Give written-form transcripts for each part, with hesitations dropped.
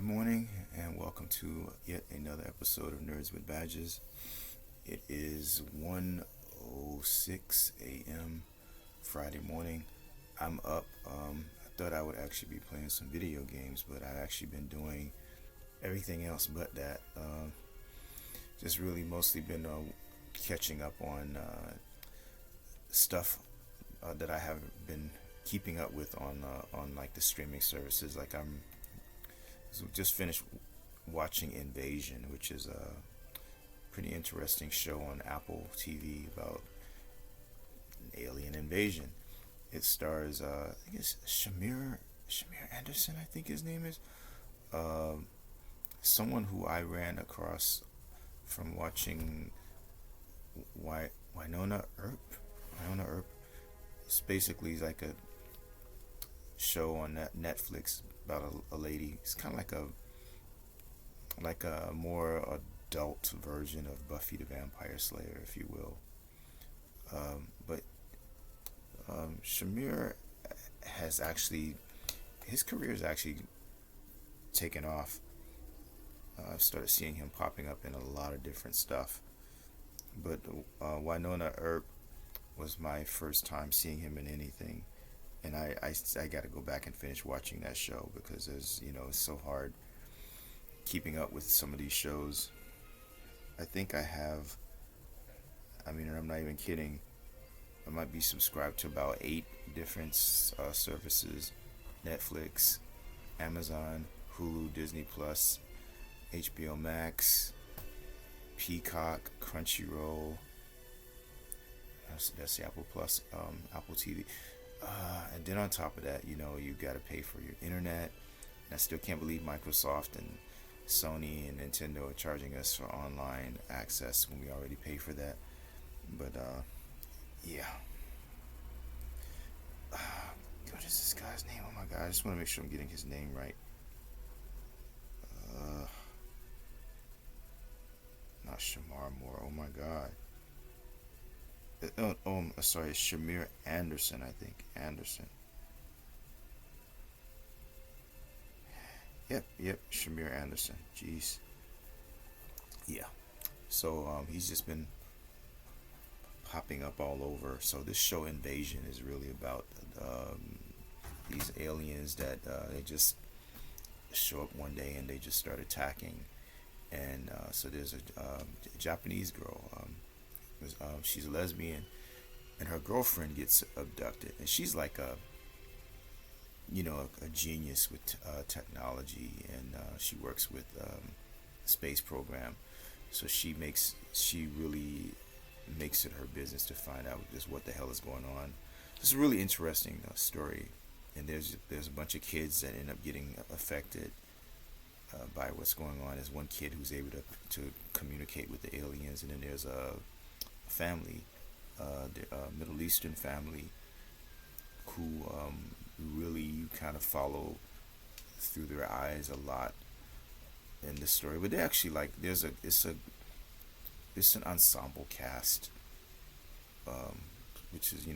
morning, and welcome to yet another episode of Nerds with Badges. It is 1:06 a.m. Friday morning. I'm up. I thought I would actually be playing some video games, but I've actually been doing everything else but that. Just really mostly been catching up on stuff that I haven't been keeping up with on like the streaming services. Like I'm just finished watching Invasion, which is a pretty interesting show on Apple TV about an alien invasion. It stars, I think it's Shamir Anderson, I think his name is. Um, Someone who I ran across from watching Winona Earp. Winona Earp. It's basically like a show on Netflix about a lady. It's kind of like a more adult version of Buffy the Vampire Slayer, if you will. But Shamir has actually his career has actually taken off. I've started seeing him popping up in a lot of different stuff. But Winona Earp was my first time seeing him in anything, and I got to go back and finish watching that show because it's so hard keeping up with some of these shows. I think I have. I mean, and I'm not even kidding. I might be subscribed to about 8 different services: Netflix, Amazon, Hulu, Disney Plus, HBO Max, Peacock, Crunchyroll. That's the Apple Plus, Apple TV. And then on top of that, you got to pay for your internet. And I still can't believe Microsoft and Sony and Nintendo are charging us for online access when we already pay for that. But yeah. What is this guy's name? Oh my god! I just want to make sure I'm getting his name right. Uh, Not Shamar Moore. Oh my god. Sorry, it's Shamir Anderson, I think. Anderson. Yep, Shamir Anderson. Jeez. Yeah. So he's just been popping up all over. So this show Invasion is really about these aliens that they just show up one day and they just start attacking. And so there's a Japanese girl. She's a lesbian, and her girlfriend gets abducted, and she's like a genius with technology, and she works with space program. So she really makes it her business to find out just what the hell is going on. It's a really interesting story, and there's a bunch of kids that end up getting affected by what's going on. There's one kid who's able to communicate with the aliens, and then there's a family, the Middle Eastern family, who really you kind of follow through their eyes a lot in this story. But they actually like it's an ensemble cast, which is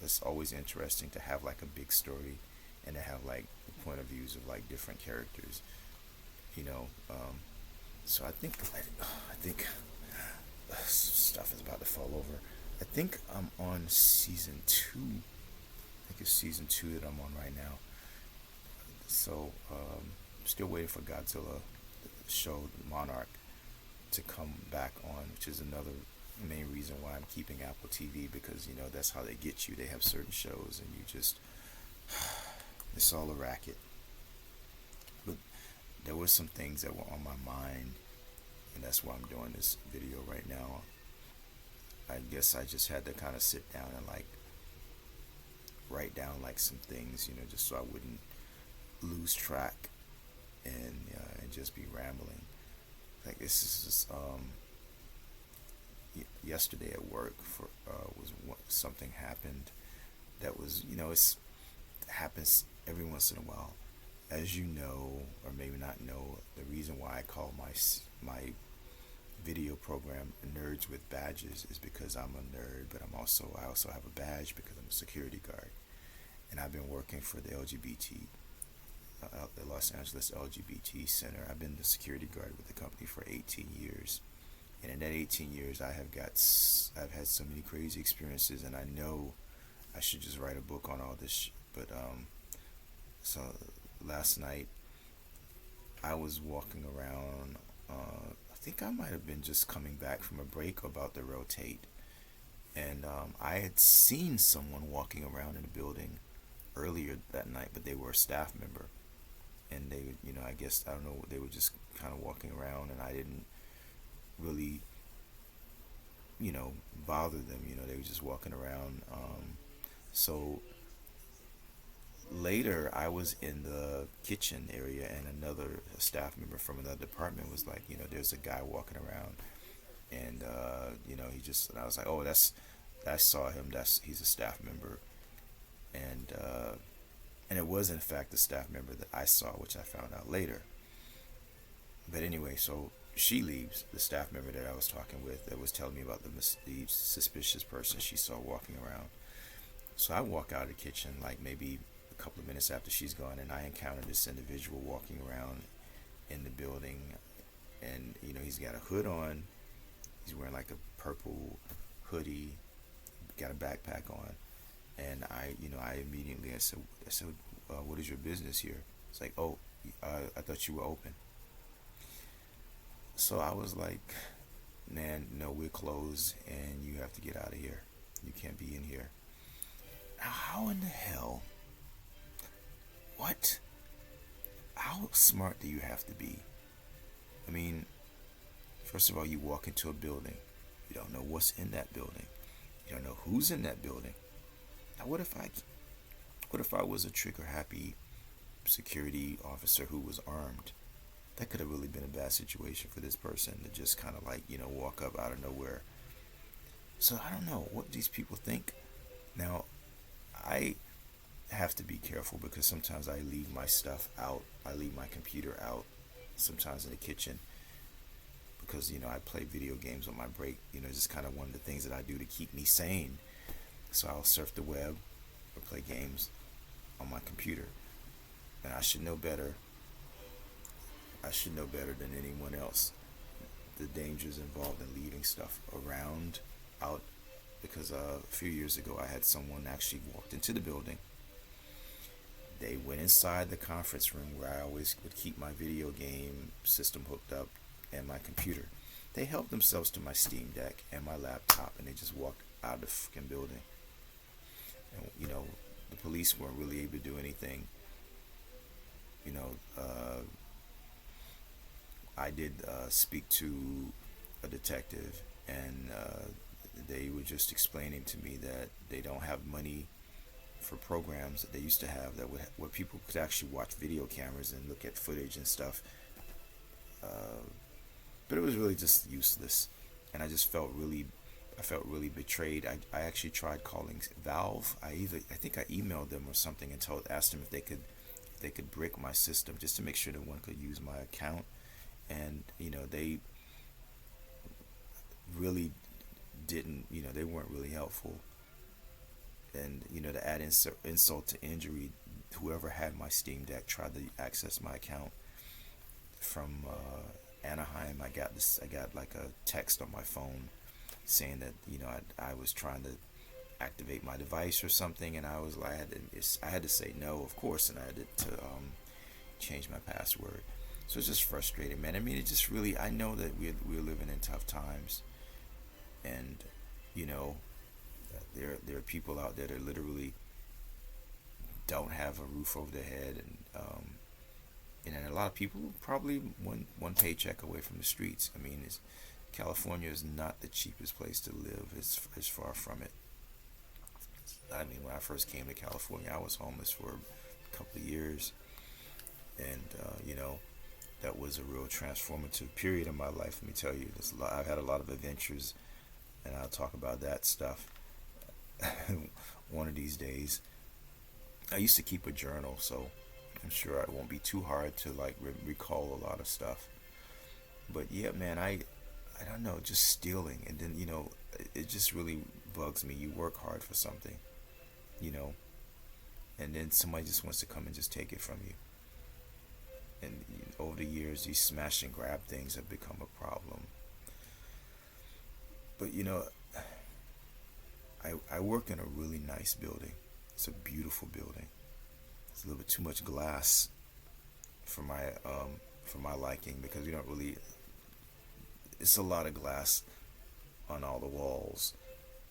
it's always interesting to have like a big story and to have like the point of views of like different characters, you know. So I think stuff is about to fall over. I think I'm on season 2. I think it's season 2 that I'm on right now. So I'm still waiting for Godzilla show Monarch to come back on, which is another main reason why I'm keeping Apple TV, because that's how they get you. They have certain shows and you just it's all a racket. But there were some things that were on my mind, and that's why I'm doing this video right now. I guess I just had to kind of sit down and like write down like some things, just so I wouldn't lose track and just be rambling. Like this is just yesterday at work something happened that was it happens every once in a while. As you know, or maybe not know, the reason why I call my video program Nerds with Badges is because I'm a nerd, but I also have a badge because I'm a security guard, and I've been working for the LGBT out the Los Angeles LGBT Center. I've been the security guard with the company for 18 years, and in that 18 years, I've had so many crazy experiences, and I know I should just write a book on all this. But so last night I was walking around. I think I might have been just coming back from a break about to rotate, and I had seen someone walking around in the building earlier that night, but they were a staff member, and they, I guess I don't know, they were just kind of walking around, and I didn't really, bother them. They were just walking around. So later, I was in the kitchen area, and another staff member from another department was like, there's a guy walking around, and and I was like, oh, I saw him. He's a staff member, and it was in fact the staff member that I saw, which I found out later. But anyway, so she leaves, the staff member that I was talking with, that was telling me about the suspicious person she saw walking around. So I walk out of the kitchen like maybe a couple of minutes after she's gone, and I encounter this individual walking around in the building, and he's got a hood on, he's wearing like a purple hoodie, got a backpack on, and I immediately I said, what is your business here? It's like, oh, I thought you were open. So I was like, man, no, we're closed, and you have to get out of here. You can't be in here. Now, how in the hell? What? How smart do you have to be? I mean, first of all, you walk into a building. You don't know what's in that building. You don't know who's in that building. Now, what if I was a trigger happy security officer who was armed? That could have really been a bad situation for this person to just kind of like, walk up out of nowhere. So I don't know what these people think. Now, I have to be careful because sometimes I leave my stuff out. I leave my computer out, sometimes in the kitchen, because, I play video games on my break. It's just kind of one of the things that I do to keep me sane. So I'll surf the web or play games on my computer. And I should know better. I should know better than anyone else the dangers involved in leaving stuff around, out, because a few years ago I had someone actually walked into the building. They went inside the conference room where I always would keep my video game system hooked up and my computer. They helped themselves to my Steam Deck and my laptop, and they just walked out of the fucking building. And, the police weren't really able to do anything. I did speak to a detective, and they were just explaining to me that they don't have money for programs that they used to have where people could actually watch video cameras and look at footage and stuff. But it was really just useless, and I felt really betrayed. I actually tried calling Valve. I think I emailed them or something and asked them if they could brick my system just to make sure that one could use my account. And they really didn't. They weren't really helpful. And to add insult to injury, whoever had my Steam Deck tried to access my account from Anaheim. I got like a text on my phone saying that I was trying to activate my device or something, and I was like, I had to say no, of course, and I had to change my password. So it's just frustrating, man. I mean, it just really, I know that we're living in tough times, and there are people out there that literally don't have a roof over their head, and a lot of people probably one paycheck away from the streets. I mean, California is not the cheapest place to live. It's far from it. I mean, when I first came to California, I was homeless for a couple of years, and that was a real transformative period in my life. Let me tell you, I've had a lot of adventures, and I'll talk about that stuff one of these days. I used to keep a journal, so I'm sure it won't be too hard to like recall a lot of stuff. But yeah, man, I don't know, just stealing, and then it just really bugs me. You work hard for something, and then somebody just wants to come and just take it from you. over the years, these smash and grab things have become a problem. But I work in a really nice building. It's a beautiful building. It's a little bit too much glass for my liking, because we don't really. It's a lot of glass on all the walls.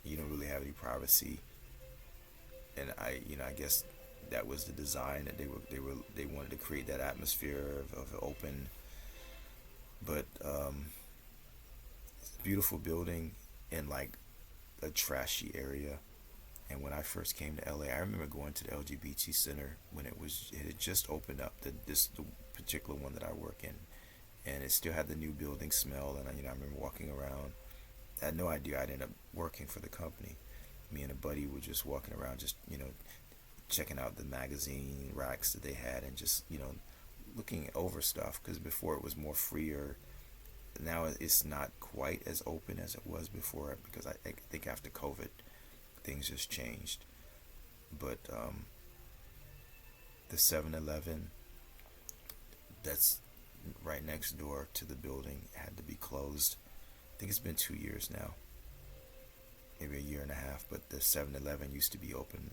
You don't really have any privacy, and I guess that was the design that they wanted to create that atmosphere of open. But it's a beautiful building in like a trashy area. And when I first came to LA, I remember going to the LGBT center when it had just opened up, the particular one that I work in, and it still had the new building smell. And I remember walking around. I had no idea I'd end up working for the company. Me and a buddy were just walking around, just checking out the magazine racks that they had, and just looking over stuff, because before it was more freer. Now it's not quite as open as it was before, because I think after COVID things just changed. But the 7-Eleven that's right next door to the building had to be closed. I think it's been 2 years now, maybe a year and a half. But the 7-Eleven used to be open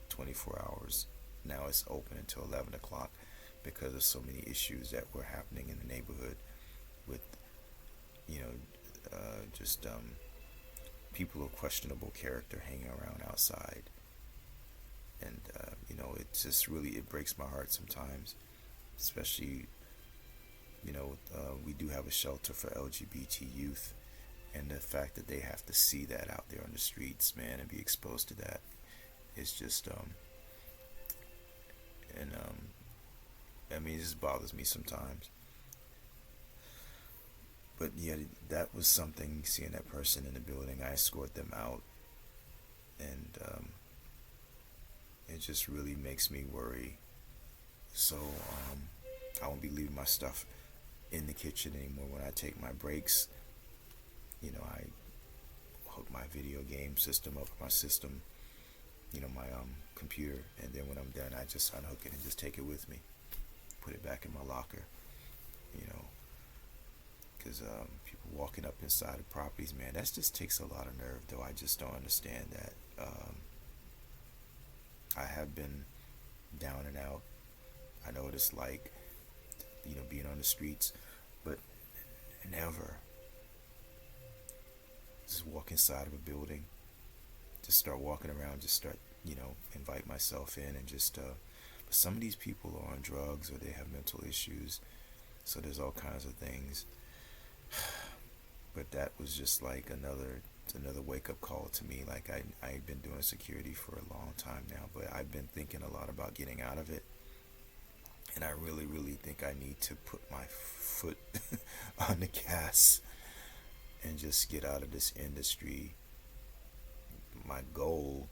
24 hours. Now it's open until 11 o'clock because of so many issues that were happening in the neighborhood with, just people of questionable character hanging around outside. And, it just really, it breaks my heart sometimes, especially, we do have a shelter for LGBT youth, and the fact that they have to see that out there on the streets, man, and be exposed to that is just, it just bothers me sometimes. But yeah, that was something, seeing that person in the building. I escort them out, and it just really makes me worry. So I won't be leaving my stuff in the kitchen anymore. When I take my breaks, I hook my video game system up, my system, my computer, and then when I'm done, I just unhook it and just take it with me, put it back in my locker, because people walking up inside of properties, man, that just takes a lot of nerve, though. I just don't understand that. I have been down and out. I know what it's like, being on the streets, but never just walk inside of a building, just start walking around, just start, invite myself in, and just, but some of these people are on drugs, or they have mental issues, so there's all kinds of things. But that was just like another wake-up call to me. Like, I've been doing security for a long time now, but I've been thinking a lot about getting out of it, and I really, really think I need to put my foot on the gas and just get out of this industry. My goal,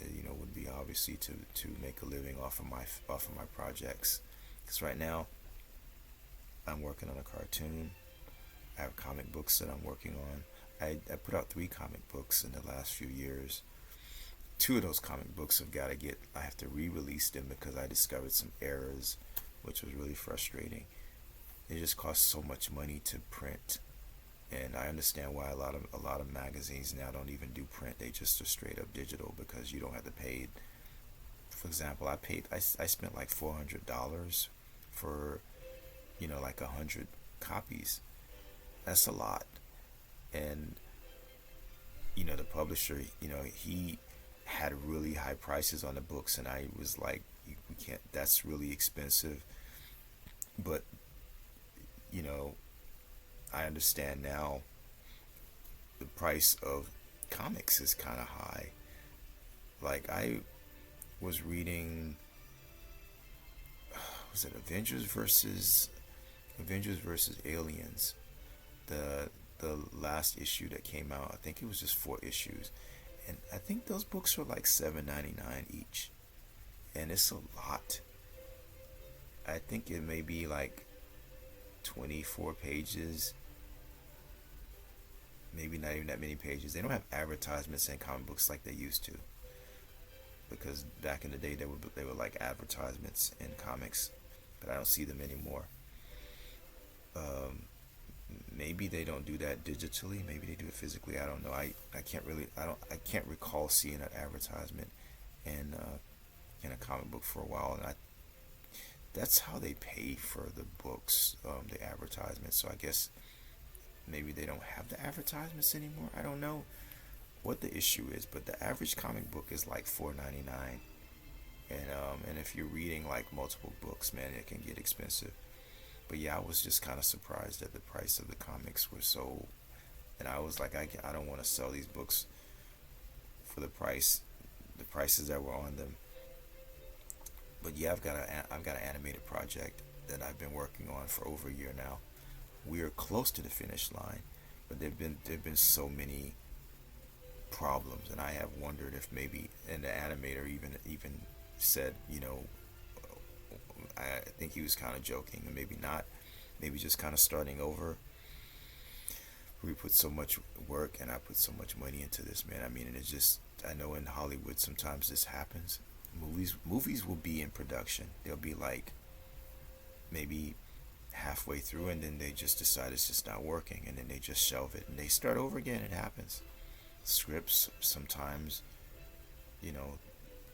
would be obviously to make a living off of my projects. Because right now, I'm working on a cartoon. I have comic books that I'm working on. I put out 3 comic books in the last few years. 2 of those comic books I have to re-release them because I discovered some errors, which was really frustrating. It just costs so much money to print, and I understand why a lot of magazines now don't even do print. They just are straight up digital, because you don't have to pay. For example, I spent like $400 for like 100 copies. That's a lot. And the publisher, he had really high prices on the books, and I was like, we can't, that's really expensive. But I understand now the price of comics is kind of high. Like, I was reading, was it Avengers versus Aliens, the last issue that came out. I think it was just 4 issues, and I think those books were like $7.99 each, and it's a lot. I think it may be like 24 pages, maybe not even that many pages. They don't have advertisements in comic books like they used to, because back in the day they were like advertisements in comics. but I don't see them anymore. Um, Maybe they don't do that digitally. Maybe they do it physically. I don't know. I can't really. I can't recall seeing an advertisement in a comic book for a while, and I that's how they pay for the books, the advertisements. So I guess maybe they don't have the advertisements anymore. I don't know what the issue is, but the average comic book is like $4.99, and if you're reading like multiple books, man, it can get expensive. But yeah, I was just kind of surprised that the price of the comics were so, and I was like, I don't want to sell these books for the prices that were on them. But yeah, I've got an animated project that I've been working on for over a year now. We are close to the finish line, but there've been so many problems, and I have wondered if maybe, and the animator even said, I think he was kind of joking, and maybe not, maybe just kind of starting over. We put so much work and I put so much money into this, man. I mean, and it's just, I know in Hollywood sometimes this happens. Movies will be in production. They'll be like maybe halfway through, and then they just decide it's just not working, and then they just shelve it and they start over again. It happens. Scripts sometimes, you know,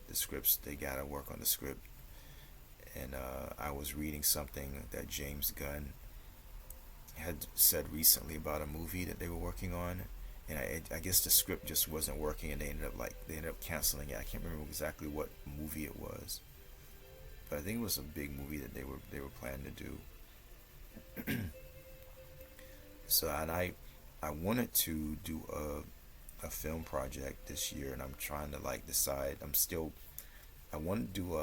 the scripts, they gotta work on the script. And I was reading something that James Gunn had said recently about a movie that they were working on, and I guess the script just wasn't working, and they ended up canceling it. I can't remember exactly what movie it was, but I think it was a big movie that they were planning to do. So, and I wanted to do a film project this year, and I'm trying to like decide. I want to do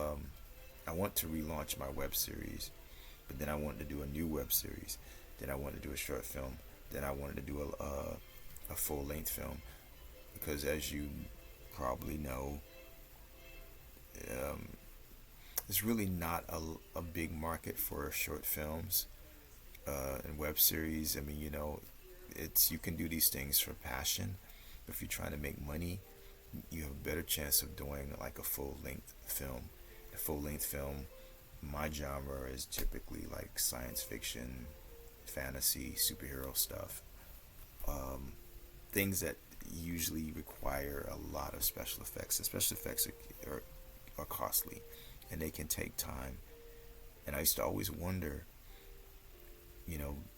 I want to relaunch my web series, but then I wanted to do a new web series. Then I wanted to do a short film. Then I wanted to do a full length film, because as you probably know, um, there's really not a big market for short films and web series. I mean, it's you can do these things for passion. But if you're trying to make money, you have a better chance of doing like a full length film. A full length film, my genre is typically like science fiction, fantasy, superhero stuff. Um, Things that usually require a lot of special effects. And special effects are costly, and they can take time. And I used to always wonder,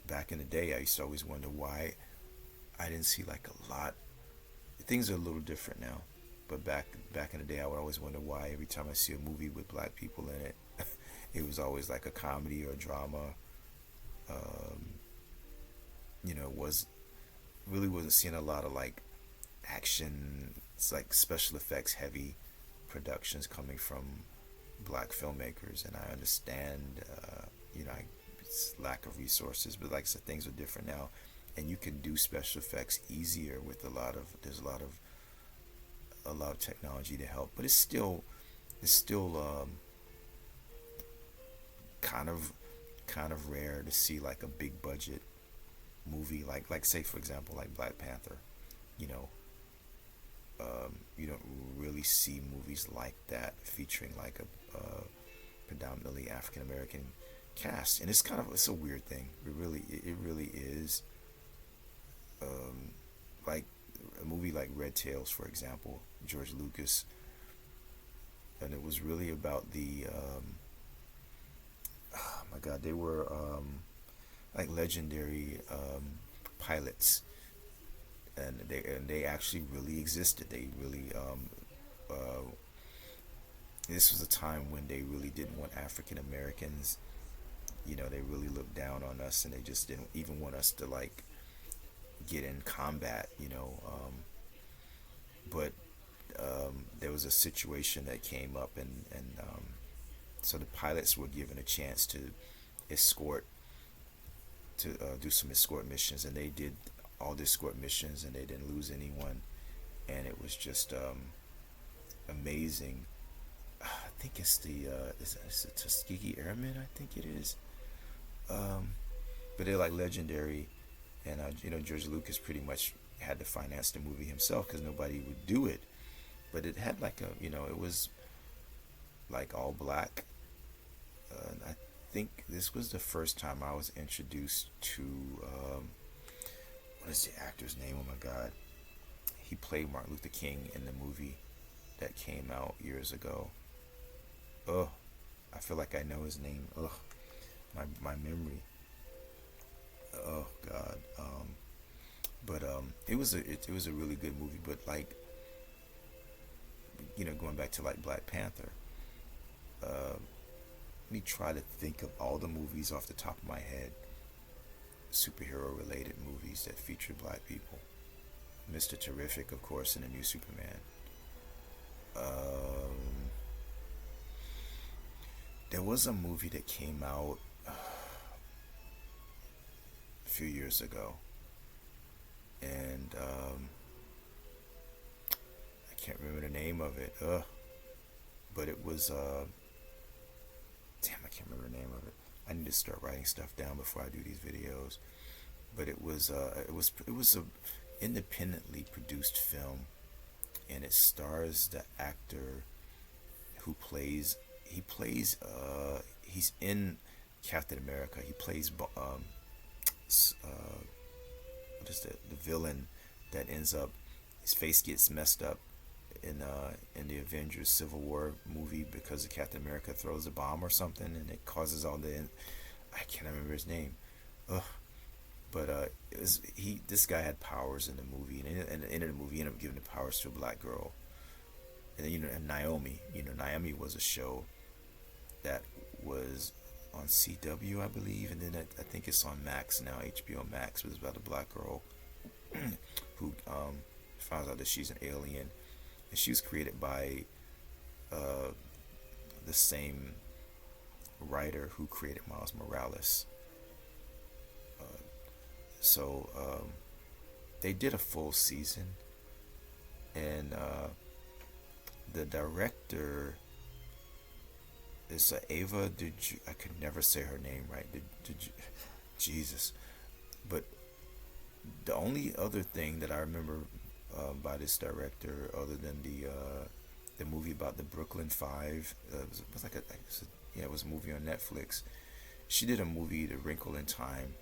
back in the day, I used to always wonder why I didn't see like a lot. Things are a little different now, but back in the day, I would always wonder why every time I see a movie with black people in it, it was always like a comedy or a drama. Um, it was really wasn't seeing a lot of like action. It's like special effects heavy productions coming from black filmmakers, and I understand, it's lack of resources, but like I said, things are different now, and you can do special effects easier with there's a lot of technology to help, but it's still kind of rare to see like a big budget movie, like say for example like Black Panther. you know you don't really see movies like that featuring like a predominantly African American cast, and it's a weird thing. It really is. Like a movie like Red Tails, for example, George Lucas, and it was really about oh my God, they were like legendary pilots, and they actually really existed. They really this was a time when they really didn't want African Americans. They really looked down on us, and they just didn't even want us to like get in combat. But there was a situation that came up, and so the pilots were given a chance to escort do some escort missions, and they did all the escort missions, and they didn't lose anyone, and it was just amazing. I think it's the Tuskegee Airmen. I think it is. But they're like legendary, and George Lucas pretty much had to finance the movie himself because nobody would do it. But it had like it was like all black. think this was the first time I was introduced to what is the actor's name? Oh my God, he played Martin Luther King in the movie that came out years ago. Ugh, I feel like I know his name. Ugh, my memory. Oh God. But it was a really good movie. But like, going back to like Black Panther. Let me try to think of all the movies off the top of my head, superhero related movies that feature black people. Mr. Terrific, of course, and the new Superman. Um, there was a movie that came out a few years ago, and I can't remember the name of it. But it was damn, I can't remember the name of it. I need to start writing stuff down before I do these videos. But it was a independently produced film, and it stars the actor who he's in Captain America. He plays what is the villain that ends up, his face gets messed up in the Avengers Civil War movie because the Captain America throws a bomb or something, and it causes all the, I can't remember his name. Ugh. But it was he. This guy had powers in the movie, and in the end of the movie, he ended up giving the powers to a black girl. And then, and Naomi. Naomi was a show that was on CW, I believe, and then I think it's on Max now, HBO Max. It was about a black girl who finds out that she's an alien, and she was created by uh, the same writer who created Miles Morales. So they did a full season, and the director is Ava. I could never say her name right. Jesus. But the only other thing that I remember by this director, other than the movie about the Brooklyn Five, it was like it was a movie on Netflix. She did a movie, The Wrinkle in Time,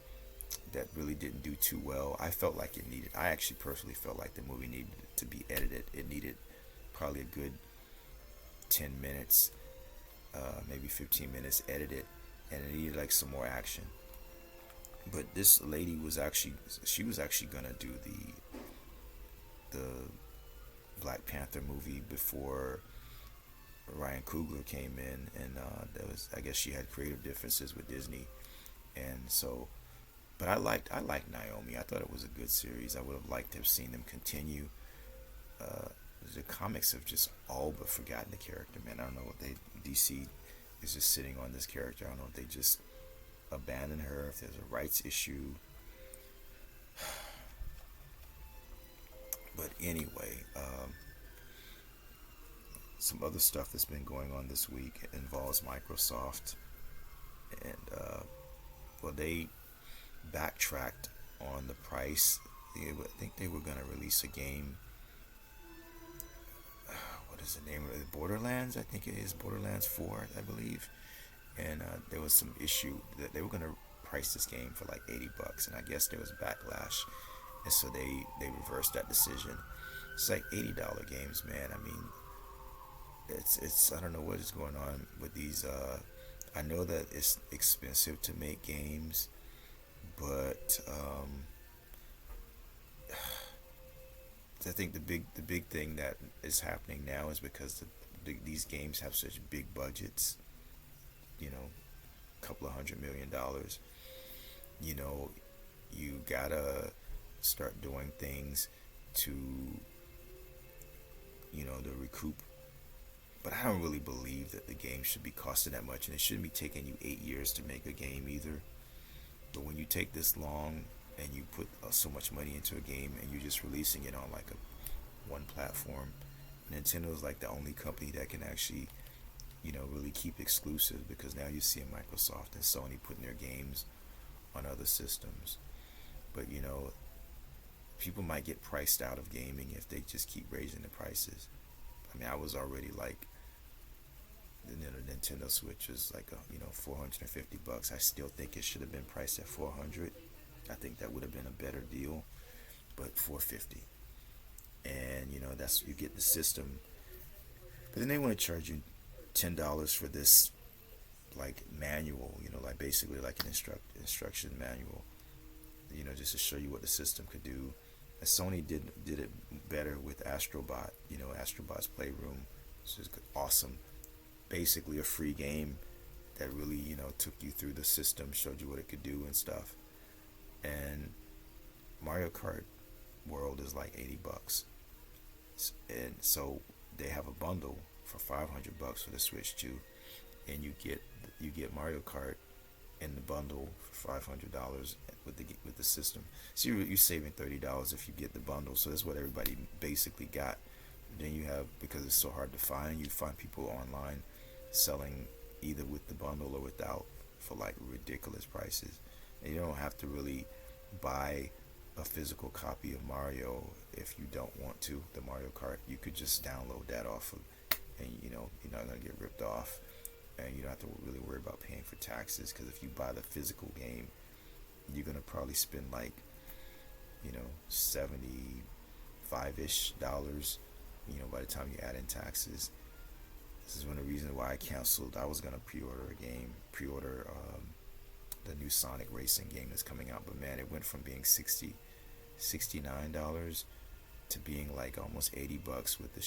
that really didn't do too well. I actually personally felt like the movie needed to be edited. It needed probably a good 10 minutes, maybe 15 minutes edited, and it needed like some more action. But this lady she was actually gonna do the Black Panther movie before Ryan Coogler came in, and I guess she had creative differences with Disney, and so. But I liked Naomi. I thought it was a good series. I would have liked to have seen them continue. Uh, the comics have just all but forgotten the character, man. I don't know what DC is just sitting on this character. I don't know if they just abandon her, if there's a rights issue. But anyway, some other stuff that's been going on this week involves Microsoft, and well, they backtracked on the price. I think they were gonna release a game. What is the name of it? Borderlands, I think it is Borderlands 4, I believe. And there was some issue that they were gonna price this game for like $80, and I guess there was backlash, and so they reversed that decision. It's like $80 games, man. I mean, it's I don't know what is going on with these. I know that it's expensive to make games, but I think the big thing that is happening now is because these games have such big budgets. A couple of $100 million. You know, you gotta start doing things to to recoup. But I don't really believe that the game should be costing that much, and it shouldn't be taking you 8 years to make a game either. But when you take this long and you put so much money into a game and you're just releasing it on like a one platform, Nintendo is like the only company that can actually, really keep exclusive, because now you're seeing Microsoft and Sony putting their games on other systems. But people might get priced out of gaming if they just keep raising the prices. I mean, I was already like the Nintendo Switch is like a, $450. I still think it should have been priced at 400. I think that would have been a better deal, but 450, and that's you get the system, but then they want to charge you $10 for this like manual, like basically like an instruction manual, just to show you what the system could do. And Sony did it better with Astrobot, Astrobot's Playroom. This is awesome. Basically a free game that really, took you through the system, showed you what it could do and stuff. And Mario Kart World is like $80, and so they have a bundle for $500 for the Switch 2, and you get Mario Kart in the bundle for $500 with the system. So you're saving $30 if you get the bundle. So that's what everybody basically got. Then you have, because it's so hard to find, you find people online selling either with the bundle or without for like ridiculous prices. And you don't have to really buy a physical copy of Mario if you don't want to. The Mario Kart, you could just download that off of, and you're not gonna get ripped off, and you don't have to really worry about paying for taxes. Because if you buy the physical game, you're gonna probably spend like 75-ish dollars, by the time you add in taxes. This is one of the reasons why I canceled. I was gonna pre-order the new Sonic Racing game that's coming out, but man, it went from being $69 to being like almost $80 with the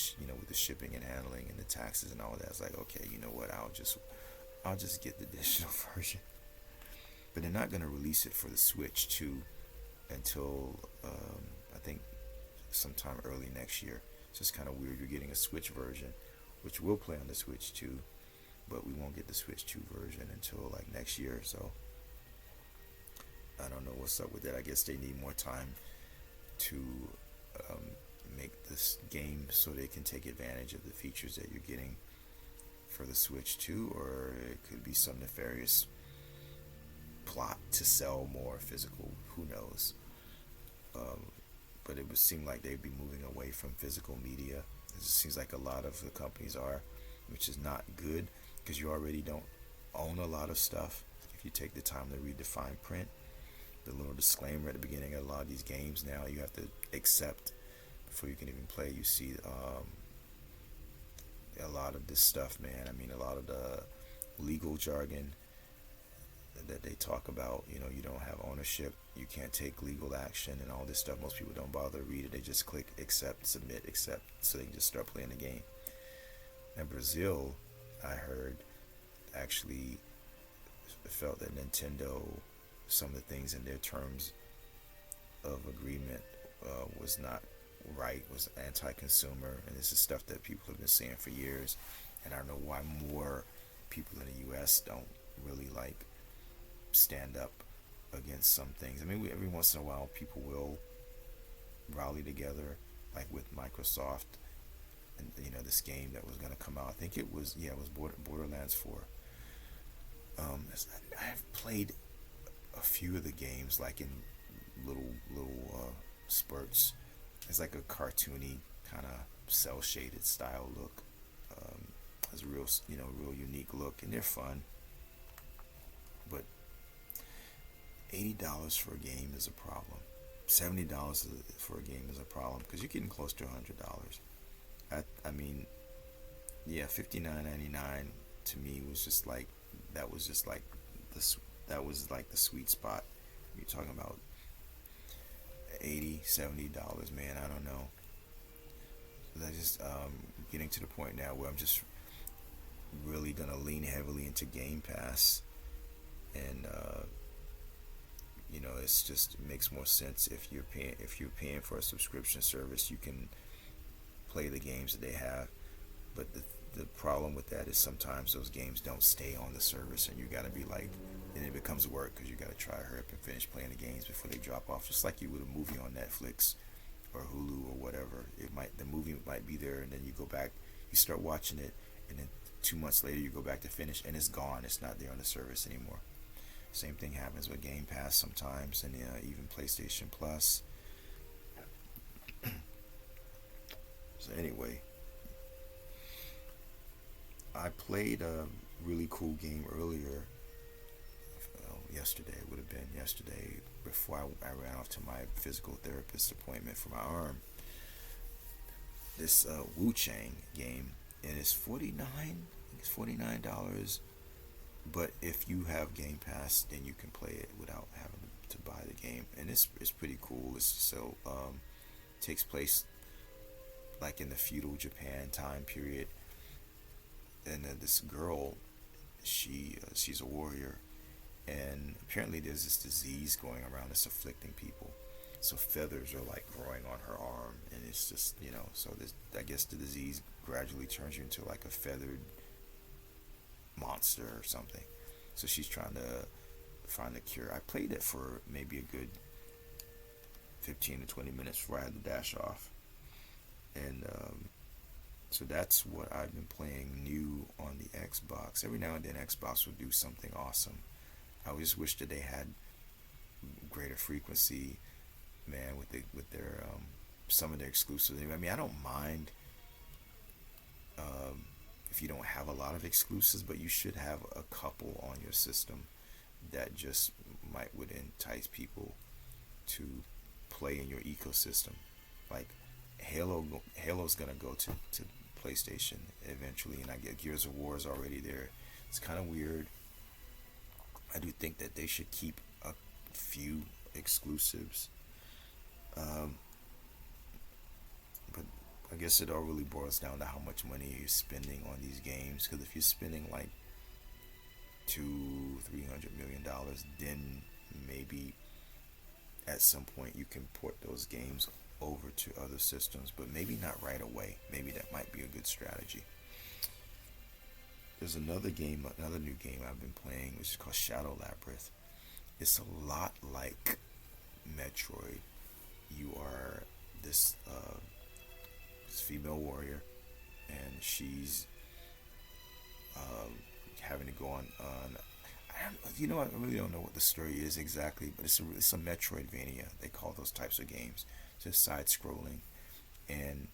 shipping and handling and the taxes and all of that. It's like, okay, you know what? I'll just get the digital version. But they're not gonna release it for the Switch 2 until I think sometime early next year. So it's kind of weird. You're getting a Switch version, which will play on the Switch 2, but we won't get the Switch 2 version until like next year. So I don't know what's up with that. I guess they need more time to make this game so they can take advantage of the features that you're getting for the Switch 2, or it could be some nefarious plot to sell more physical. Who knows? But it would seem like they'd be moving away from physical media. It just seems like a lot of the companies are, which is not good, because you already don't own a lot of stuff. If you take the time to read the fine print, the little disclaimer at the beginning of a lot of these games now, you have to accept before you can even play. You see a lot of this stuff, man. I mean, a lot of the legal jargon that they talk about. You don't have ownership, you can't take legal action, and all this stuff. Most people don't bother to read it. They just click accept, submit, accept, so they can just start playing the game. And Brazil, I heard, actually felt that Nintendo, some of the things in their terms of agreement was not right, was anti-consumer, and this is stuff that people have been saying for years. And I don't know why more people in the U.S. don't really like stand up against some things. I mean, every once in a while people will rally together, like with Microsoft and this game that was going to come out. I think it was Borderlands 4. I've played a few of the games like in little spurts. It's like a cartoony kind of cell shaded style look. It's a real unique look, and they're fun. But $80 for a game is a problem. $70 for a game is a problem, because you're getting close to $100. I mean, yeah, $59.99 to me was just like that was like the sweet spot. You're talking about $80-$70, man. I don't know. I just getting to the point now where I'm just really gonna lean heavily into Game Pass, and it makes more sense if you're paying for a subscription service. You can play the games that they have, but the problem with that is sometimes those games don't stay on the service, and you gotta be like, and it becomes work, because you gotta try to hurry up and finish playing the games before they drop off. Just like you would a movie on Netflix or Hulu or whatever. The movie might be there, and then you go back, you start watching it, and then 2 months later you go back to finish, and it's gone. It's not there on the service anymore. Same thing happens with Game Pass sometimes, and even PlayStation Plus. So anyway, I played a really cool game earlier. Yesterday, it would have been yesterday, before I ran off to my physical therapist appointment for my arm. This Wu Chang game, and it's 49. I think it's $49. But if you have Game Pass, then you can play it without having to buy the game, and it's pretty cool. It's so takes place like in the feudal Japan time period, and this girl, she's a warrior, and apparently there's this disease going around that's afflicting people. So feathers are like growing on her arm, and it's just, so this, I guess the disease gradually turns you into like a feathered monster or something. So she's trying to find a cure. I played it for maybe a good 15 to 20 minutes before I had to dash off, and so that's what I've been playing new on the Xbox. Every now and then, Xbox will do something awesome. I just wish that they had greater frequency, man, with their some of their exclusives. I mean, I don't mind if you don't have a lot of exclusives, but you should have a couple on your system that just would entice people to play in your ecosystem. Like Halo's gonna go to PlayStation eventually, and I get Gears of War is already there. It's kind of weird. I do think that they should keep a few exclusives, but I guess it all really boils down to how much money you're spending on these games. Because if you're spending like $200-300 million, then maybe at some point you can port those games over to other systems, but maybe not right away. Maybe that might be a good strategy. There's another new game I've been playing, which is called Shadow Labyrinth. It's a lot like Metroid. You are this female warrior, and she's having to go on. I really don't know what the story is exactly, but it's a Metroidvania. They call those types of games just side scrolling, and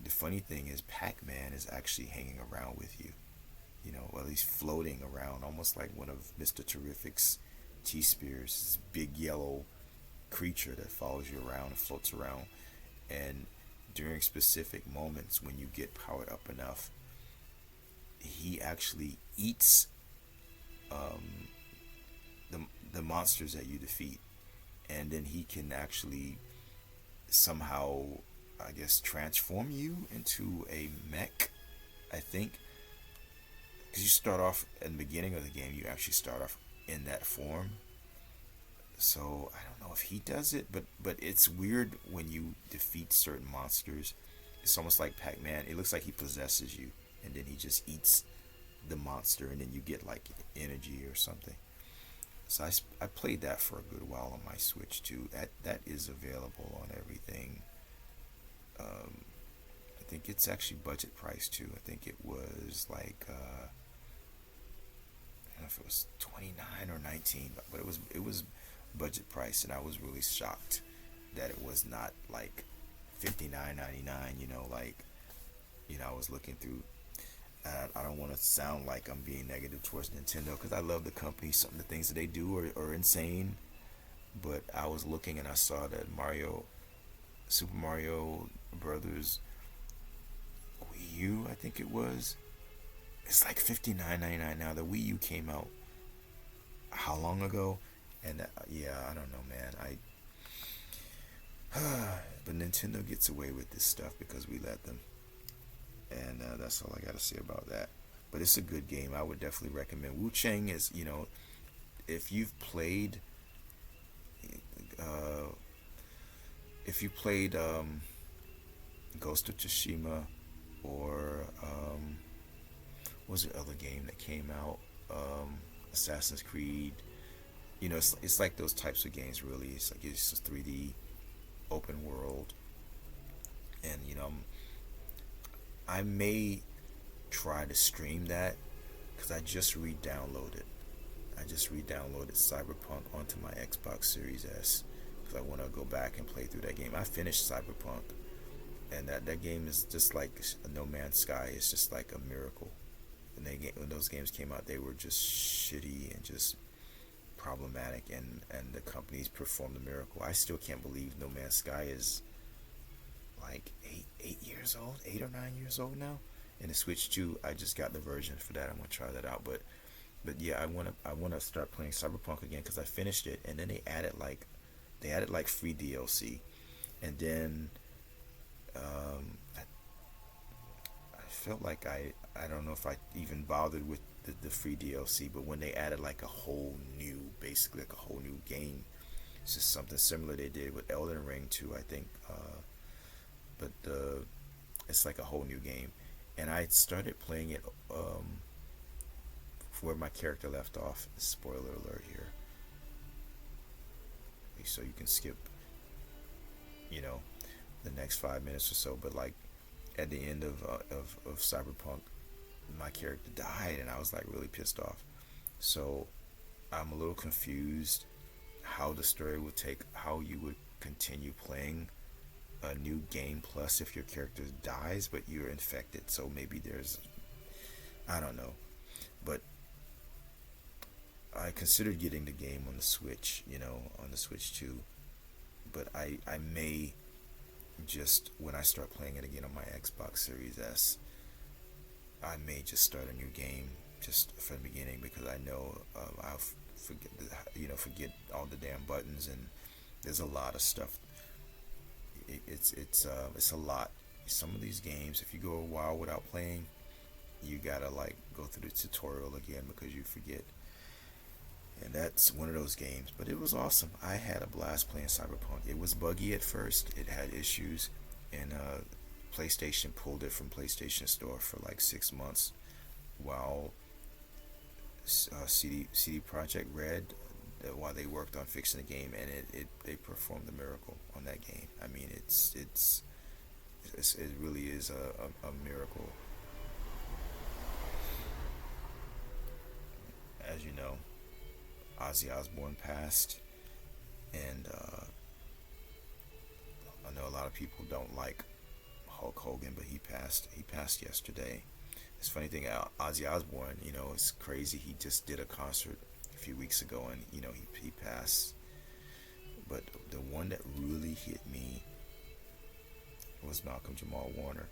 the funny thing is, Pac-Man is actually hanging around with you. Well, he's floating around, almost like one of Mr. Terrific's T-Spears, this big yellow creature that follows you around and floats around. And during specific moments, when you get powered up enough, he actually eats the monsters that you defeat, and then he can actually somehow, I guess, transform you into a mech. I think, because you start off in the beginning of the game, you actually start off in that form. So I don't know if he does it, but it's weird when you defeat certain monsters. It's almost like Pac-Man. It looks like he possesses you, and then he just eats the monster, and then you get like energy or something. So I played that for a good while on my Switch too. That is available on everything. I think it's actually budget price too. I think it was like I don't know if it was 29 or 19, but it was budget price, and I was really shocked that it was not like $59.99. I was looking through. I don't want to sound like I'm being negative towards Nintendo, because I love the company. Some of the things that they do are insane. But I was looking, and I saw that Super Mario Brothers Wii U, I think it was. It's like $59.99 now. The Wii U came out how long ago? And yeah, I don't know, man. But Nintendo gets away with this stuff because we let them. And that's all I got to say about that. But it's a good game. I would definitely recommend. Wu Chang is, if you've played, uh, Ghost of Tsushima, or what was the other game that came out? Assassin's Creed. It's like those types of games. Really, it's like it's just 3D open world, and I may try to stream that, because I just re-downloaded Cyberpunk onto my Xbox Series S, because I want to go back and play through that game. I finished Cyberpunk, and that game is just like No Man's Sky. It's just like a miracle. when those games came out, they were just shitty and just problematic, and the companies performed a miracle. I still can't believe No Man's Sky is like 8 years old, 8 or 9 years old now. And the Switch 2, I just got the version for that. I'm gonna try that out. But yeah, I wanna start playing Cyberpunk again because I finished it, and then they added like free DLC, and then I felt like I don't know if I even bothered with the free DLC, but when they added like a whole new, basically like a whole new game, it's just something similar they did with Elden Ring too, I think. But it's like a whole new game, and I started playing it where my character left off. Spoiler alert here, so you can skip, you know, the next 5 minutes or so. But like at the end of Cyberpunk, my character died, and I was like really pissed off. So I'm a little confused how the story would take, how you would continue playing a new game plus if your character dies but you're infected. So maybe there's, I don't know, but I considered getting the game on the Switch, on the Switch too. But I may just, when I start playing it again on my Xbox Series S, I may just start a new game just from the beginning, because I know I'll forget all the damn buttons, and there's a lot of stuff. It's a lot. Some of these games, if you go a while without playing, you gotta like go through the tutorial again because you forget. And that's one of those games. But it was awesome. I had a blast playing Cyberpunk. It was buggy at first. It had issues, and PlayStation pulled it from PlayStation Store for like 6 months, while CD Projekt Red, while they worked on fixing the game, and they performed a miracle on that game. I mean, it really is a miracle. As you know, Ozzy Osbourne passed, and I know a lot of people don't like Hulk Hogan, but he passed. He passed yesterday. It's funny thing, Ozzy Osbourne, it's crazy. He just did a concert a few weeks ago, and he passed. But the one that really hit me was Malcolm Jamal Warner.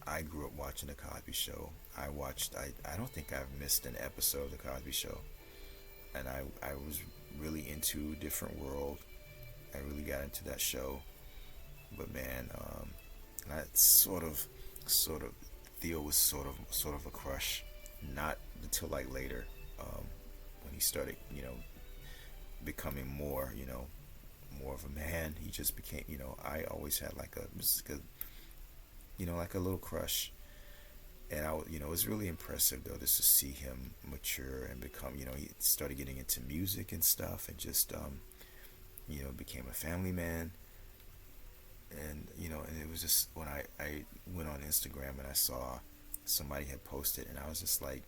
I grew up watching the Cosby Show. I don't think I've missed an episode of the Cosby Show, and I was really into Different World. I really got into that show. But man, I sort of Theo was sort of a crush, not until like later, when he started, becoming more of a man. He just became, I always had like like a little crush. And it was really impressive though, just to see him mature and become, he started getting into music and stuff, and just became a family man. And and it was just when I went on Instagram and I saw somebody had posted, and I was just like,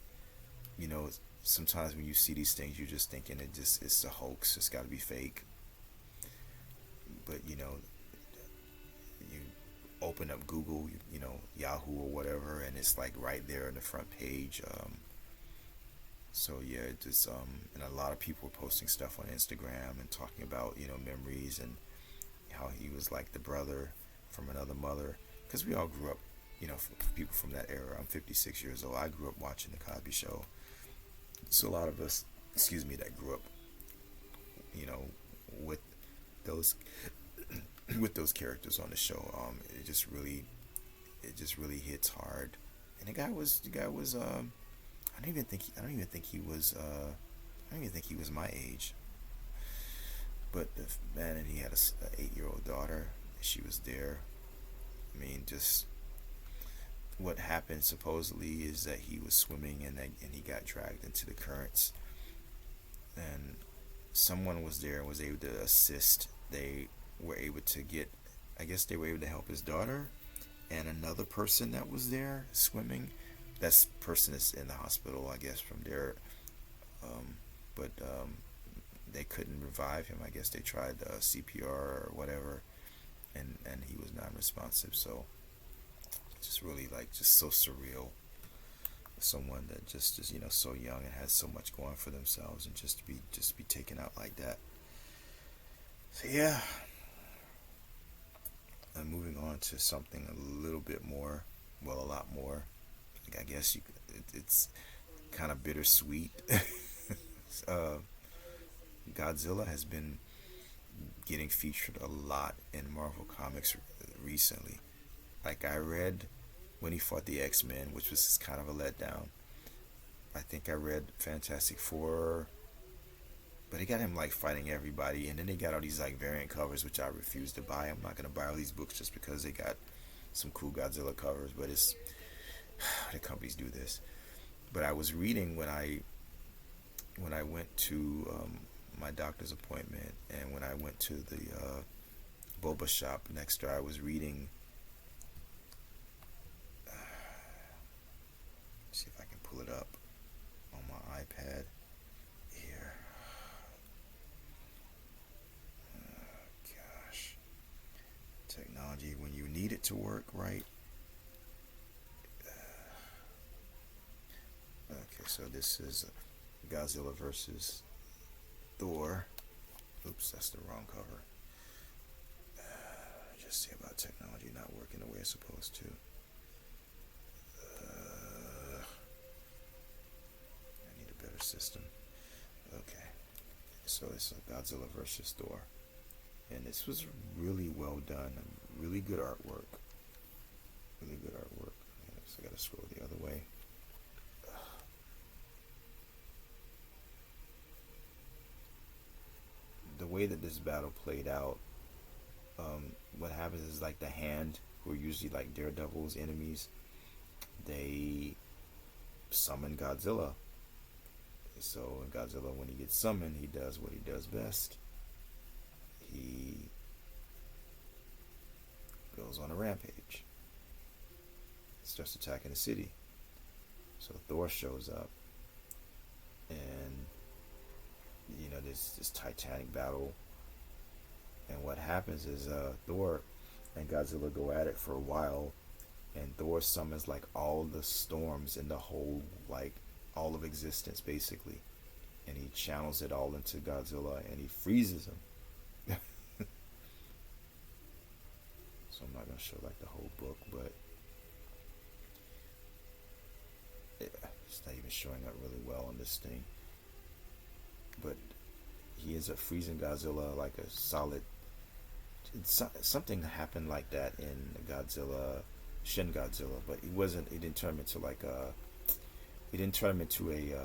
sometimes when you see these things, you're just thinking it's a hoax, it's got to be fake. But you open up Google, Yahoo or whatever, and it's like right there on the front page. So yeah, it just and a lot of people were posting stuff on Instagram and talking about memories, and how he was like the brother from another mother, because we all grew up, people from that era. I'm 56 years old. I grew up watching the Cosby Show. So a lot of us, that grew up, with those with those characters on the show. It just really hits hard. And the guy was I don't even think he was my age. But man, and he had a 8-year-old daughter. She was there. I mean, just what happened supposedly is that he was swimming, and he got dragged into the currents, and someone was there and was able to assist. They were able to get, I guess they were able to help his daughter, and another person that was there swimming. That person is in the hospital, I guess, from there. But they couldn't revive him. I guess they tried CPR or whatever, and he was non-responsive. So just really like just so surreal. Someone that just is so young and has so much going for themselves, and just be taken out like that. So yeah, and moving on to something a little bit more, well, a lot more. I guess it's kind of bittersweet. uh, Godzilla has been getting featured a lot in Marvel Comics recently. Like I read when he fought the X Men, which was kind of a letdown. I think I read Fantastic Four, but they got him like fighting everybody, and then they got all these like variant covers, which I refuse to buy. I'm not gonna buy all these books just because they got some cool Godzilla covers, but it's the companies do this. But I was reading when I went to my doctor's appointment, and when I went to the boba shop next door, I was reading. See if I can pull it up on my iPad here. Gosh, technology when you need it to work right. Okay, so this is Godzilla versus Thor. Oops, that's the wrong cover. Just see about technology not working the way it's supposed to. I need a better system. Okay, so it's Godzilla versus Thor, and this was really well done. Really good artwork. Really good artwork. So I gotta scroll the other way. The way that this battle played out, what happens is like the Hand, who are usually like Daredevil's enemies, they summon Godzilla. So Godzilla, when he gets summoned, he does what he does best. He goes on a rampage. Starts attacking the city. So Thor shows up, and there's this titanic battle. And what happens is Thor and Godzilla go at it for a while, and Thor summons like all the storms in the whole, like all of existence basically, and he channels it all into Godzilla, and he freezes him. So I'm not gonna show like the whole book, but it's not even showing up really well on this thing. But he ends up freezing Godzilla like a solid. Something happened like that in Godzilla, Shin Godzilla, but he wasn't. He didn't turn him into like a. He didn't turn him into a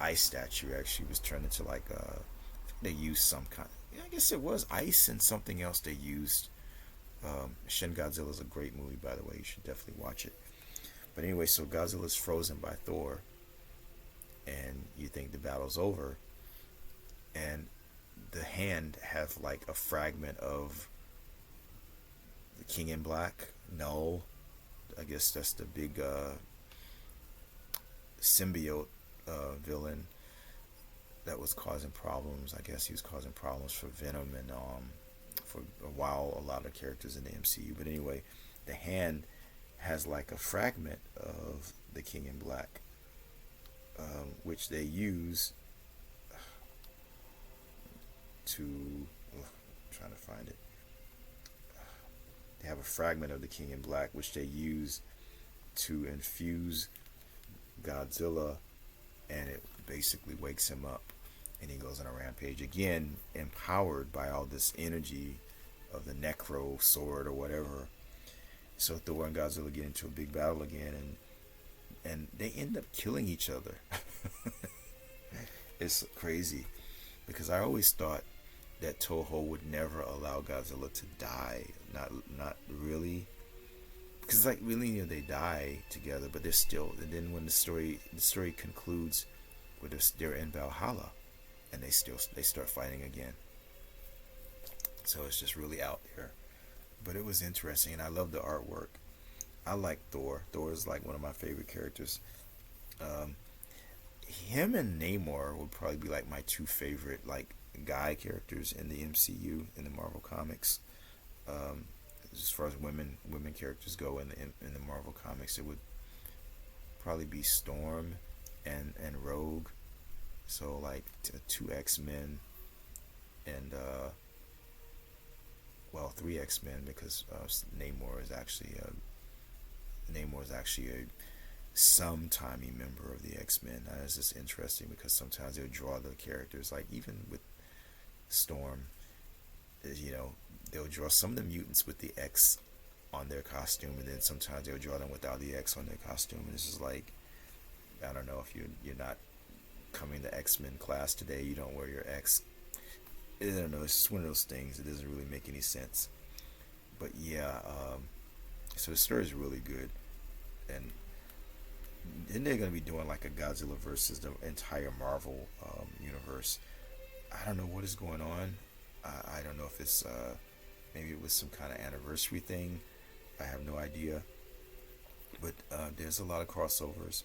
ice statue. Actually, he was turned into like a. They used some kind. I guess it was ice and something else they used. Shin Godzilla is a great movie, by the way. You should definitely watch it. But anyway, so Godzilla's frozen by Thor, and you think the battle's over, and the Hand have like a fragment of the King in Black. No, I guess that's the big symbiote villain that was causing problems. I guess he was causing problems for Venom and for a while a lot of characters in the MCU. But anyway, the Hand has like a fragment of the King in Black, which they use to. I'm trying to find it. They have a fragment of the King in Black, which they use to infuse Godzilla, and it basically wakes him up, and he goes on a rampage again, empowered by all this energy of the Necro sword or whatever. So Thor and Godzilla get into a big battle again, and they end up killing each other. It's crazy, because I always thought that Toho would never allow Godzilla to die. Not really, because like really they die together, but they're still. And then when the story concludes, where they're in Valhalla, and they start fighting again. So it's just really out there. But it was interesting, and I love the artwork. I like Thor. Thor is like one of my favorite characters. Him and Namor would probably be like my two favorite like guy characters in the MCU, in the Marvel comics. as far as women characters go in the Marvel comics, it would probably be Storm and Rogue. So like two X-Men and well, three X-Men because Namor is actually a sometimey member of the X-Men. It's just interesting because sometimes they'll draw the characters, like even with Storm, you know, they'll draw some of the mutants with the X on their costume, and then sometimes they'll draw them without the X on their costume, and it's just like, I don't know, if you're not coming to X-Men class today, you don't wear your X. I don't know, it's just one of those things. It doesn't really make any sense. But yeah, so the story is really good, and then they're gonna be doing like a Godzilla versus the entire Marvel universe. I don't know what is going on. I don't know if it's maybe it was some kind of anniversary thing. I have no idea. But there's a lot of crossovers.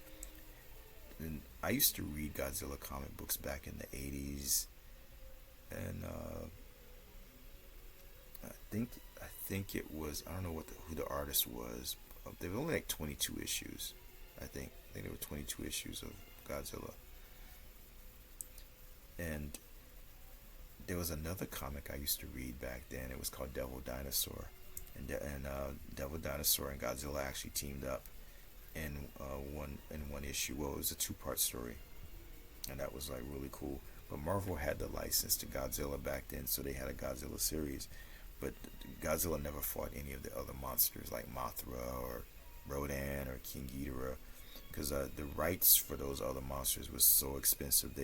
And I used to read Godzilla comic books back in the 80s, and I think it was, I don't know who the artist was. There were only like 22 issues. I think there were 22 issues of Godzilla. And there was another comic I used to read back then. It was called Devil Dinosaur, and Devil Dinosaur and Godzilla actually teamed up in one issue. Well, it was a two-part story, and that was like really cool. But Marvel had the license to Godzilla back then, so they had a Godzilla series. But Godzilla never fought any of the other monsters like Mothra or Rodan or King Ghidorah, because the rights for those other monsters was so expensive.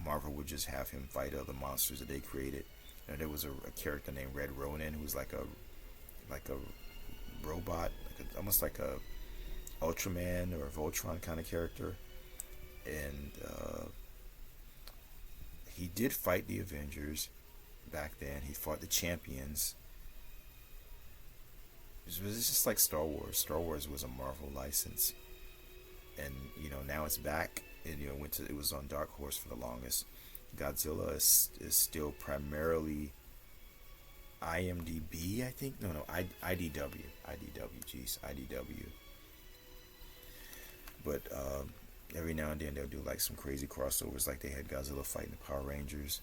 Marvel would just have him fight other monsters that they created. And there was a character named Red Ronin who was like a robot, almost like a Ultraman or Voltron kind of character, and he did fight the Avengers back then. He fought the Champions. It was just like Star Wars. Star Wars was a Marvel license, and now it's back. And it was on Dark Horse for the longest. Godzilla is still primarily IMDb, I think. No, IDW. Jeez, IDW. But every now and then they'll do like some crazy crossovers, like they had Godzilla fighting the Power Rangers,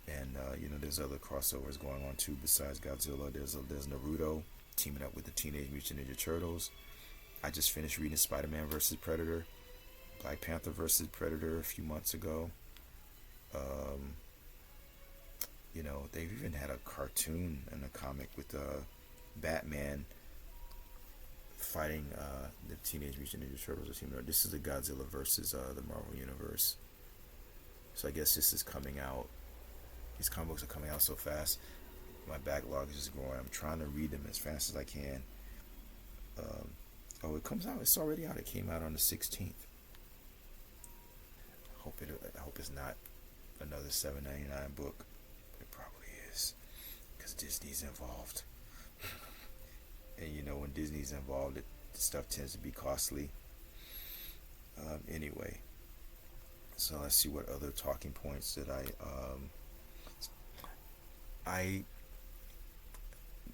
and there's other crossovers going on too besides Godzilla. There's Naruto teaming up with the Teenage Mutant Ninja Turtles. I just finished reading Spider-Man versus Predator, Black Panther versus Predator a few months ago. They've even had a cartoon and a comic with Batman fighting the Teenage Mutant Ninja Turtles. This is the Godzilla versus the Marvel Universe. So I guess this is coming out. These comic books are coming out so fast. My backlog is just growing. I'm trying to read them as fast as I can. It comes out. It's already out. It came out on the 16th. I hope it's not another $7.99 book, but it probably is, because Disney's involved. And when Disney's involved, the stuff tends to be costly. Anyway, so let's see what other talking points that I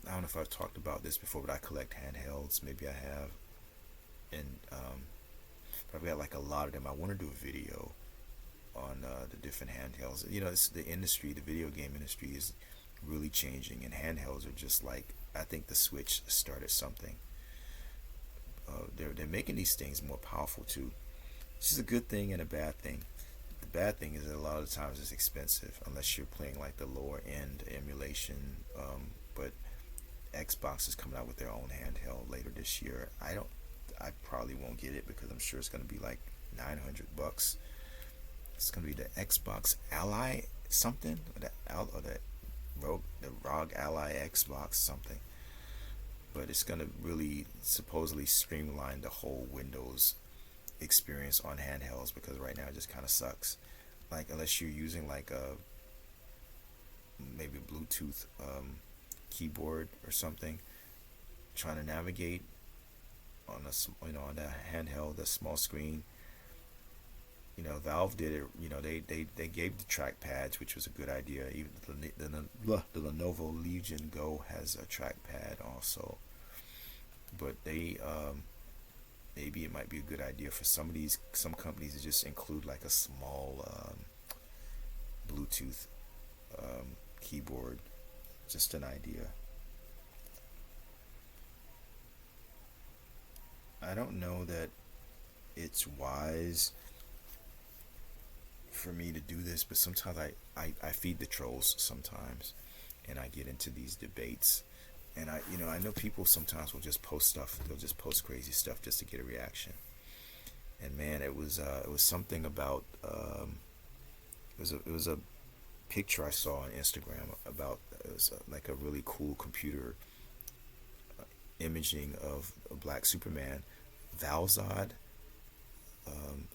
don't know if I've talked about this before, but I collect handhelds. Maybe I have, and but I've got like a lot of them. I want to do a video on the different handhelds. It's the video game industry is really changing, and handhelds are just like, I think the Switch started something. They're making these things more powerful too. This is a good thing and a bad thing. The bad thing is that a lot of the times it's expensive unless you're playing like the lower end emulation. But Xbox is coming out with their own handheld later this year. I probably won't get it because I'm sure it's going to be like $900. It's going to be the Xbox Ally something, or the ROG Ally Xbox something. But it's going to really supposedly streamline the whole Windows experience on handhelds, because right now it just kind of sucks. Like, unless you're using like a maybe Bluetooth keyboard or something, trying to navigate on on that handheld, that small screen, Valve did it. They gave the track pads, which was a good idea. Even the Lenovo Legion Go has a trackpad also, but they maybe it might be a good idea for some companies to just include like a small Bluetooth keyboard. Just an idea. I don't know that it's wise for me to do this, but sometimes I feed the trolls sometimes, and I get into these debates. And I know people sometimes will just post stuff. They'll just post crazy stuff just to get a reaction. And man, it was something about it was a picture I saw on Instagram about it was like a really cool computer imaging of a black Superman, Valzad, and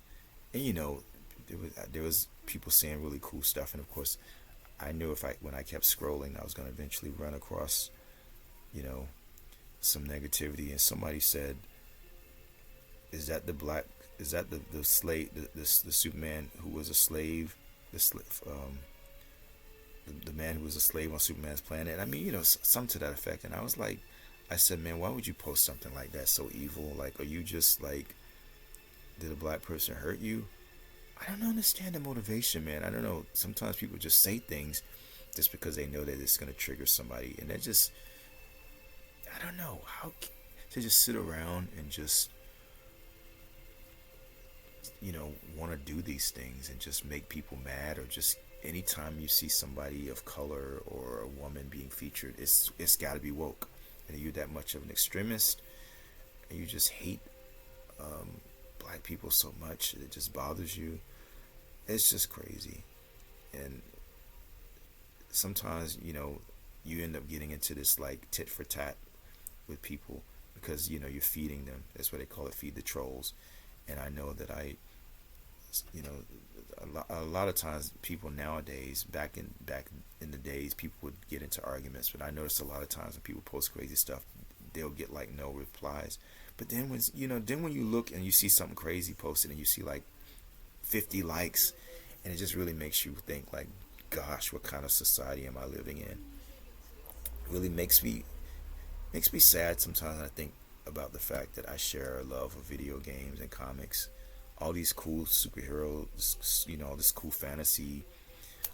there was people saying really cool stuff, and of course, I knew if I when I kept scrolling, I was going to eventually run across you know some negativity, and somebody said, "Is that the black? Is that the slave? The Superman who was a slave? The slave? The man who was a slave on Superman's planet?" I mean, something to that effect. And I was like, I said, "Man, why would you post something like that? So evil? Like, are you just like, did a black person hurt you?" I don't understand the motivation, man. I don't know. Sometimes people just say things just because they know that it's gonna trigger somebody, and they're just, I don't know how to just sit around and just want to do these things and just make people mad, or just anytime you see somebody of color or a woman being featured, it's got to be woke, and you're that much of an extremist, and you just hate black people so much it just bothers you. It's just crazy. And sometimes you end up getting into this like tit for tat with people because you're feeding them. That's what they call it, feed the trolls. And I know that you know a lot of times people nowadays, back in the days, people would get into arguments, but I notice a lot of times when people post crazy stuff, they'll get like no replies. But then when you look and you see something crazy posted and you see like 50 likes, and it just really makes you think like, gosh, what kind of society am I living in? It really makes me sad sometimes. I think about the fact that I share a love of video games and comics, all these cool superheroes, this cool fantasy,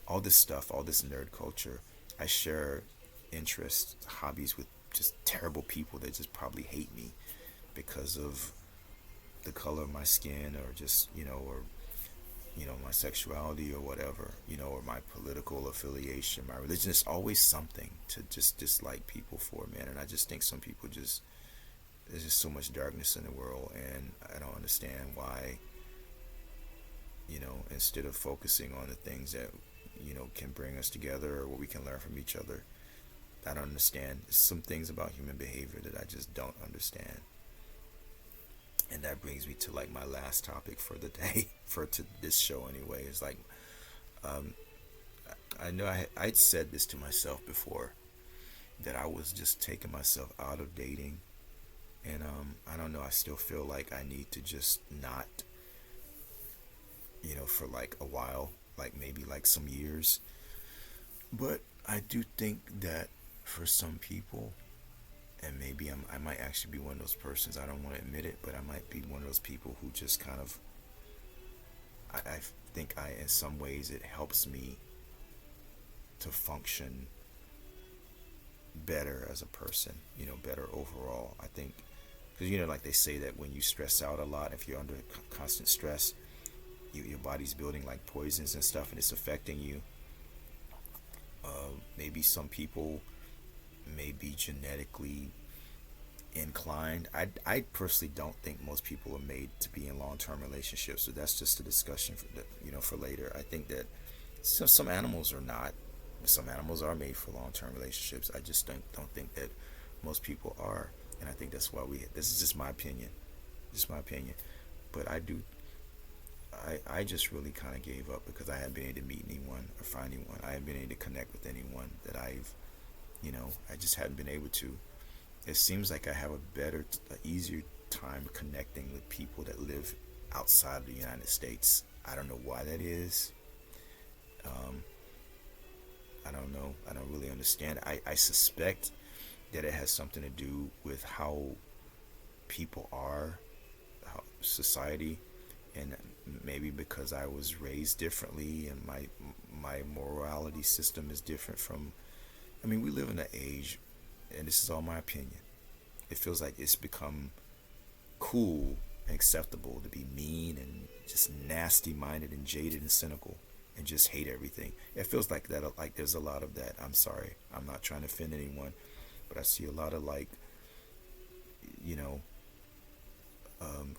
all this stuff, all this nerd culture. I share interests, hobbies with just terrible people that just probably hate me because of the color of my skin, or just or my sexuality, or whatever, or my political affiliation, my religion. Is always something to just dislike people for, man. And I just think some people just, there's just so much darkness in the world, and I don't understand why, instead of focusing on the things that, can bring us together, or what we can learn from each other. I don't understand some things about human behavior that I just don't understand. And that brings me to like my last topic for the day, for to this show anyway. Is like, um, I know I'd said this to myself before, that I was just taking myself out of dating, and I don't know. I still feel like I need to just not, for like a while, like maybe like some years. But I do think that for some people, and maybe I might actually be one of those persons. I don't want to admit it, but I might be one of those people who just kind of, I think in some ways it helps me to function better as a person, better overall. I think, because like they say that when you stress out a lot, if you're under constant stress, your body's building like poisons and stuff, and it's affecting you. Maybe some people may be genetically inclined. I personally don't think most people are made to be in long-term relationships, so that's just a discussion for later. I think that some animals are not. Some animals are made for long-term relationships. I just don't think that most people are, and I think that's why this is just my opinion, but I just really kind of gave up because I haven't been able to meet anyone or find anyone. I haven't been able to connect with anyone that I just haven't been able to. It seems like I have a easier time connecting with people that live outside of the United States I don't know why that is. Um, I don't know. I don't really understand. I suspect that it has something to do with how people are, how society, and maybe because I was raised differently and my morality system is different from. I mean, we live in an age, and this is all my opinion. It feels like it's become cool and acceptable to be mean and just nasty minded and jaded and cynical and just hate everything. It feels like that, like there's a lot of that. I'm sorry. I'm not trying to offend anyone, but I see a lot of like, you know,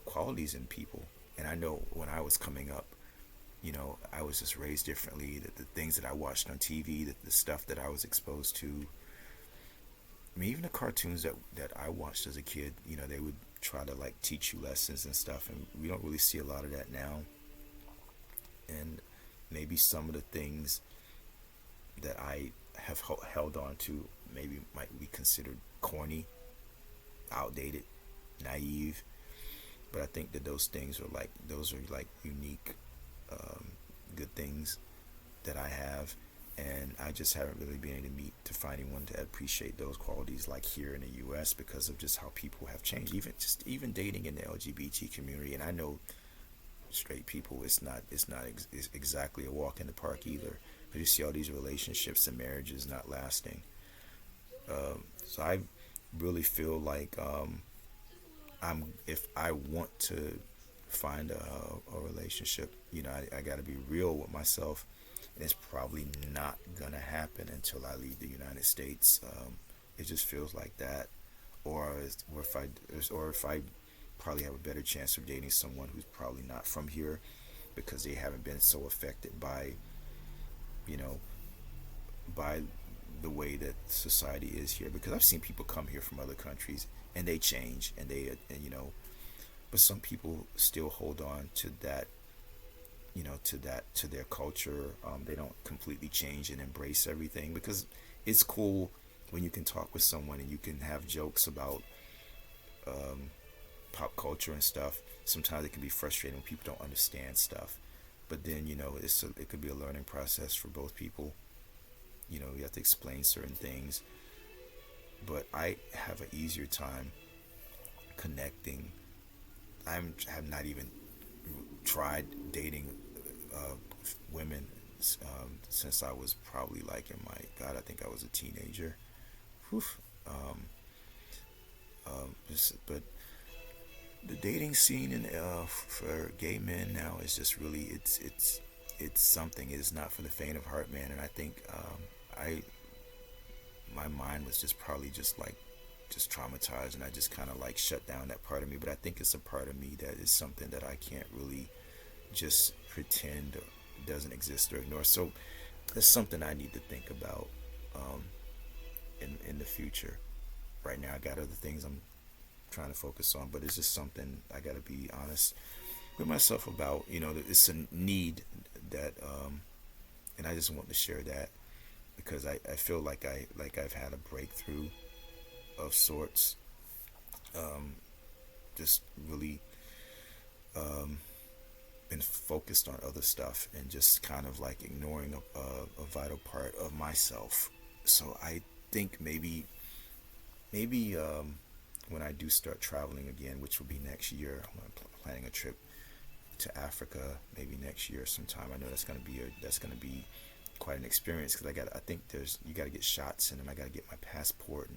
qualities in people. And I know when I was coming up, I was just raised differently. That the things that I watched on TV, that the stuff that I was exposed to, I mean, even the cartoons that I watched as a kid, they would try to like teach you lessons and stuff, and we don't really see a lot of that now. And maybe some of the things that I have held on to maybe might be considered corny, outdated, naive. But I think that those are like unique, um, good things that I have, and I just haven't really been able to find anyone to appreciate those qualities like here in the U.S. because of just how people have changed. Even dating in the LGBT community, and I know straight people, it's exactly a walk in the park either. Because you see all these relationships and marriages not lasting. So I really feel like if I want to find a relationship, I got to be real with myself, and it's probably not gonna happen until I leave the United States. It just feels like that, or if I probably have a better chance of dating someone who's probably not from here because they haven't been so affected by you know by the way that society is here. Because I've seen people come here from other countries and they change, but some people still hold on to that, to their culture. They don't completely change and embrace everything, because it's cool when you can talk with someone and you can have jokes about um, pop culture and stuff. Sometimes it can be frustrating when people don't understand stuff, but then it could be a learning process for both people. You have to explain certain things, but I have an easier time connecting. Have not even tried dating women since I was probably like in my God, I think I was a teenager. Whew. Um, but the dating scene for gay men now is just really it's something. It is not for the faint of heart, man. And I think I my mind was just probably just traumatized, and I just kind of like shut down that part of me. But I think it's a part of me that is something that I can't really just pretend doesn't exist or ignore. So that's something I need to think about um, in the future. Right now, I got other things I'm trying to focus on, but it's just something I got to be honest with myself about. It's a need that, and I just want to share that because I feel like I've had a breakthrough of sorts. Um, just really um, been focused on other stuff and just kind of like ignoring a vital part of myself. So I think maybe when I do start traveling again, which will be next year, I'm planning a trip to Africa maybe next year sometime. I know that's gonna be quite an experience because I think you got to get shots in, and I got to get my passport,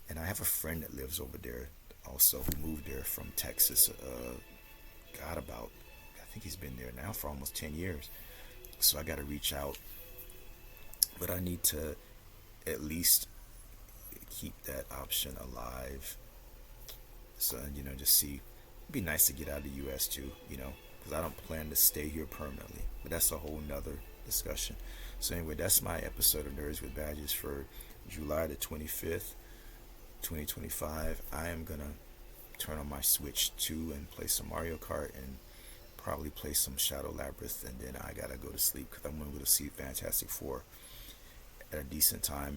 and I have a friend that lives over there also, who moved there from Texas. I think he's been there now for almost 10 years. So I got to reach out, but I need to at least keep that option alive. So just see. It'd be nice to get out of the U.S. too, because I don't plan to stay here permanently. But that's a whole nother discussion. So anyway, that's my episode of Nerds with Badges for July the 25th, 2025. I am gonna turn on my Switch 2 and play some Mario Kart and probably play some Shadow Labyrinth, and then I gotta go to sleep because I'm gonna go to see Fantastic Four at a decent time